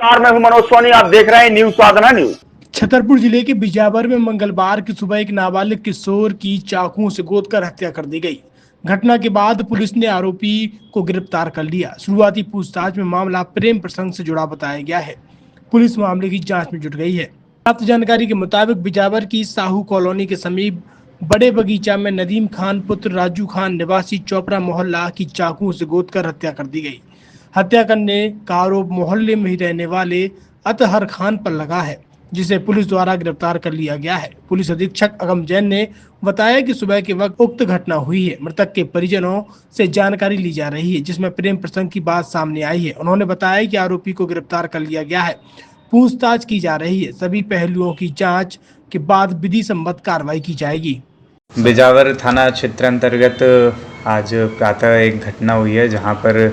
नमस्कार, मैं हूं मनोज सोनी। आप देख रहे हैं न्यूज साधना न्यूज। छतरपुर जिले के बिजावर में मंगलवार की सुबह एक नाबालिग किशोर की चाकुओं से गोदकर हत्या कर दी गई। घटना के बाद पुलिस ने आरोपी को गिरफ्तार कर लिया। शुरुआती पूछताछ में मामला प्रेम प्रसंग से जुड़ा बताया गया है। पुलिस मामले की जांच में जुट गई है। प्राप्त जानकारी के मुताबिक बिजावर की साहू कॉलोनी के समीप बड़े बगीचा में नदीम खान पुत्र राजू खान निवासी चोपड़ा मोहल्ला की चाकुओं से गोदकर हत्या कर दी गई। हत्या करने का आरोप मोहल्ले में ही रहने वाले अतहर खान पर लगा है, जिसे पुलिस द्वारा गिरफ्तार कर लिया गया है। पुलिस अधीक्षक अगम जैन ने बताया कि सुबह के वक्त उक्त घटना हुई है। मृतक के परिजनों से जानकारी ली जा रही है, जिसमें प्रेम प्रसंग की बात सामने आई है। उन्होंने बताया कि आरोपी को गिरफ्तार कर लिया गया है, पूछताछ की जा रही है। सभी पहलुओं की जांच के बाद विधि सम्मत कार्रवाई की जाएगी। बिजावर थाना क्षेत्र अंतर्गत आज प्रातः एक घटना हुई है, जहां पर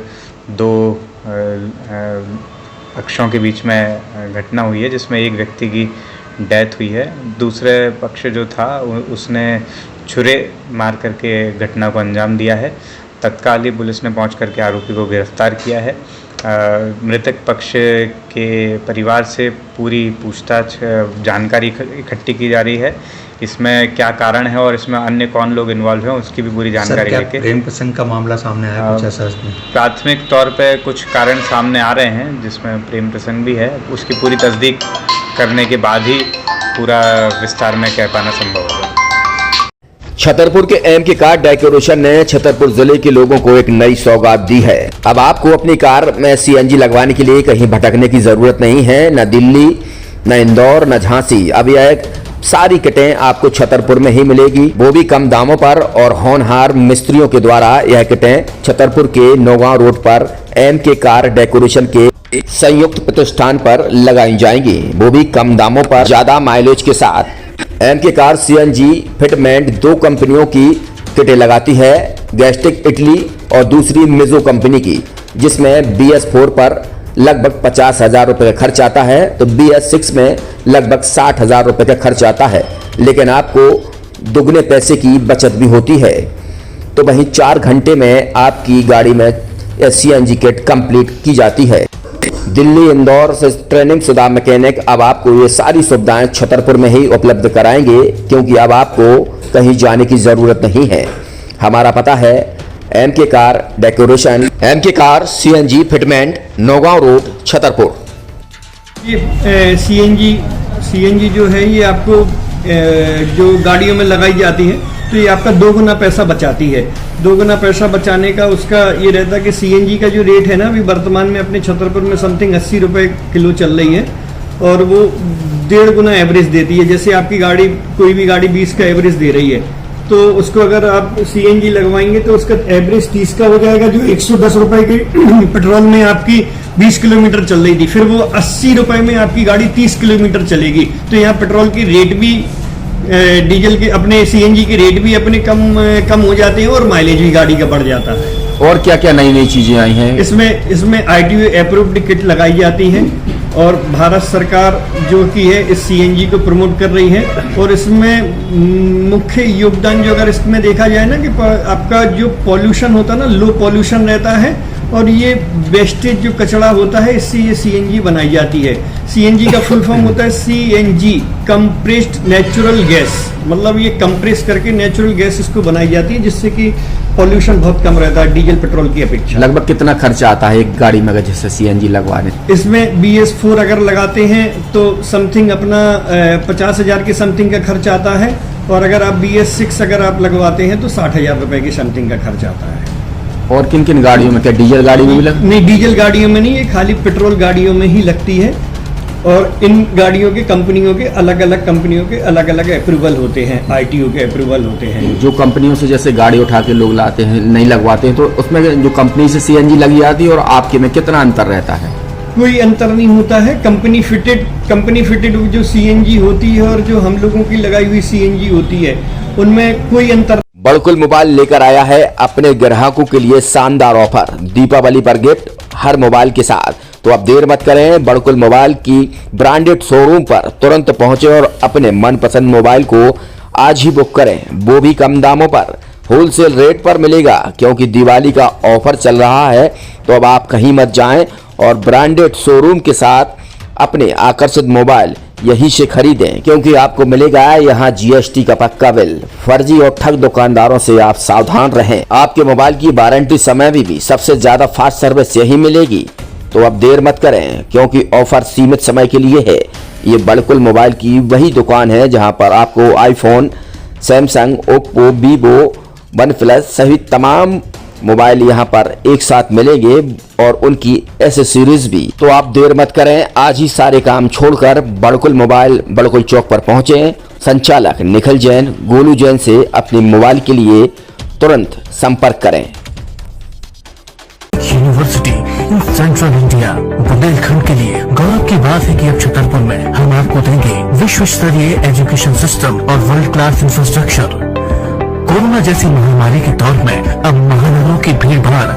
दो पक्षों के बीच में घटना हुई है, जिसमें एक व्यक्ति की डेथ हुई है। दूसरे पक्ष जो था उसने छुरे मार करके घटना को अंजाम दिया है। तत्काल ही पुलिस ने पहुंच करके आरोपी को गिरफ्तार किया है। मृतक पक्ष के परिवार से पूरी पूछताछ जानकारी इकट्ठी की जा रही है। इसमें क्या कारण है और इसमें अन्य कौन लोग इन्वॉल्व हैं उसकी भी पूरी जानकारी लेके। प्रेम प्रसंग का मामला सामने आया कुछ ऐसा इसमें? प्राथमिक तौर पे कुछ कारण सामने आ रहे हैं, जिसमें प्रेम प्रसंग भी है। उसकी पूरी तस्दीक करने के बाद ही पूरा विस्तार में कह पाना संभव होगा। छतरपुर के एमके कार डेकोरेशन ने छतरपुर जिले के लोगों को एक नई सौगात दी है। अब आपको अपनी कार में सीएनजी लगवाने के लिए कहीं भटकने की जरूरत नहीं है। न दिल्ली, न इंदौर, न झांसी। अब यह सारी किटें आपको छतरपुर में ही मिलेगी, वो भी कम दामों पर। और होनहार मिस्त्रियों के द्वारा यह किटें छतरपुर के नौगांव रोड पर एमके कार डेकोरेशन के संयुक्त प्रतिष्ठान पर लगाई जाएंगी, वो भी कम दामों पर, ज्यादा माइलेज के साथ। एमके कार सीएनजी फिटमेंट दो कंपनियों की किटें लगाती है, गैस्टिक इटली और दूसरी मिजो कंपनी की, जिसमें BS4 पर लगभग 50,000 रुपए का खर्च आता है, तो BS6 में लगभग 60,000 रुपए का खर्च आता है। लेकिन आपको दुगने पैसे की बचत भी होती है। तो वहीं 4 घंटे में आपकी गाड़ी में सीएनजी किट कंप्लीट की जाती है। दिल्ली, इंदौर से ट्रेनिंग शुदा मैकेनिक अब आपको ये सारी सुविधाएं छतरपुर में ही उपलब्ध कराएंगे, क्योंकि अब आपको कहीं जाने की जरूरत नहीं है। हमारा पता है MK car decoration, MK car CNG fitment, Naugaon road, Chhatarpur. ये सीएनजी जो है ये आपको जो गाड़ियों में लगाई जाती है, तो ये आपका 2 गुना पैसा बचाती है। 2 गुना पैसा बचाने का उसका ये रहता है कि सीएनजी का जो रेट है ना, अभी वर्तमान में अपने छतरपुर में समथिंग 80 रुपये किलो चल रही है, और वो 1.5 गुना एवरेज देती है। जैसे आपकी गाड़ी, कोई भी गाड़ी 20 का एवरेज दे रही है, तो उसको अगर आप सीएनजी लगवाएंगे तो उसका एवरेज 30 का हो जाएगा। जो 110 रुपए की पेट्रोल में आपकी 20 किलोमीटर चल रही थी, फिर वो 80 रुपए में आपकी गाड़ी 30 किलोमीटर चलेगी। तो यहाँ पेट्रोल की रेट भी, डीजल के, अपने सीएनजी के रेट भी अपने कम हो जाते हैं, और माइलेज भी गाड़ी का बढ़ जाता है। और क्या क्या नई नई चीजें आई हैं? इसमें ITO अप्रूव्ड किट लगाई जाती है, और भारत सरकार जो की है इस सीएनजी को प्रमोट कर रही है। और इसमें मुख्य योगदान जो अगर इसमें देखा जाए ना, कि आपका जो पॉल्यूशन होता है ना, लो पॉल्यूशन रहता है, और ये वेस्टेज जो कचरा होता है, इससे ये सीएनजी बनाई जाती है। सीएनजी का फुल फॉर्म होता है CNG, कंप्रेस्ड नेचुरल गैस। मतलब ये कंप्रेस करके नेचुरल गैस इसको बनाई जाती है, जिससे कि पॉल्यूशन बहुत कम रहता है डीजल पेट्रोल की अपेक्षा। लगभग कितना खर्चा आता है एक गाड़ी में अगर जैसे सीएनजी लगवाने? इसमें BS4 अगर लगाते हैं तो समथिंग अपना 50,000 के समथिंग का खर्च आता है, और अगर आप BS6 अगर आप लगवाते हैं तो 60,000 रुपए की समथिंग का खर्च आता है। और किन किन गाड़ियों में? क्या डीजल गाड़ी में भी लगती? नहीं, डीजल गाड़ियों में नहीं, ये खाली पेट्रोल गाड़ियों में ही लगती है। और इन गाड़ियों के कंपनियों के अलग अलग अप्रूवल होते हैं, ITO के अप्रूवल होते हैं। जो कंपनियों से जैसे गाड़ी उठा के लोग लाते हैं, नहीं लगवाते हैं, तो उसमें जो कंपनी से सीएनजी लगी जाती है और आपके में कितना अंतर रहता है? कोई अंतर नहीं होता है। कंपनी फिटेड जो सीएनजी होती है और जो हम लोगों की लगाई हुई सीएनजी होती है, उनमें कोई अंतर। बड़कुल मोबाइल लेकर आया है अपने ग्राहकों के लिए शानदार ऑफर, दीपावली पर गिफ्ट हर मोबाइल के साथ। तो अब देर मत करें, बड़कुल मोबाइल की ब्रांडेड शोरूम पर तुरंत पहुंचे और अपने मनपसंद मोबाइल को आज ही बुक करें, वो भी कम दामों पर, होलसेल रेट पर मिलेगा, क्योंकि दिवाली का ऑफर चल रहा है। तो अब आप कहीं मत जाएं और ब्रांडेड शोरूम के साथ अपने आकर्षित मोबाइल यहीं से खरीदें, क्योंकि आपको मिलेगा यहाँ जीएसटी का पक्का बिल। फर्जी और ठग दुकानदारों से आप सावधान रहें। आपके मोबाइल की वारंटी समय में भी सबसे ज्यादा फास्ट सर्विस यही मिलेगी। तो अब देर मत करें, क्योंकि ऑफर सीमित समय के लिए है। ये बड़कुल मोबाइल की वही दुकान है जहां पर आपको iPhone, Samsung, Oppo, Vivo, OnePlus सहित तमाम मोबाइल यहां पर एक साथ मिलेंगे और उनकी एसेसरीज भी। तो आप देर मत करें, आज ही सारे काम छोड़कर बड़कुल मोबाइल बड़कुल चौक पर पहुंचे। संचालक निखिल जैन, गोलू जैन से अपने मोबाइल के लिए तुरंत संपर्क करें। University in central India Bundelkhand के लिए गौरव की बात है कि अब छतरपुर में हम आपको देंगे विश्व स्तरीय एजुकेशन सिस्टम और वर्ल्ड क्लास इंफ्रास्ट्रक्चर। कोरोना जैसी महामारी के दौर में अब महानगरों की भीड़ भाड़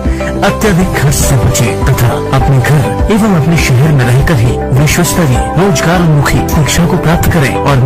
अत्यधिक खर्च से बचे तथा अपने घर एवं अपने शहर में रहकर ही विश्व स्तरीय रोजगार उन्मुखी शिक्षा को प्राप्त करें और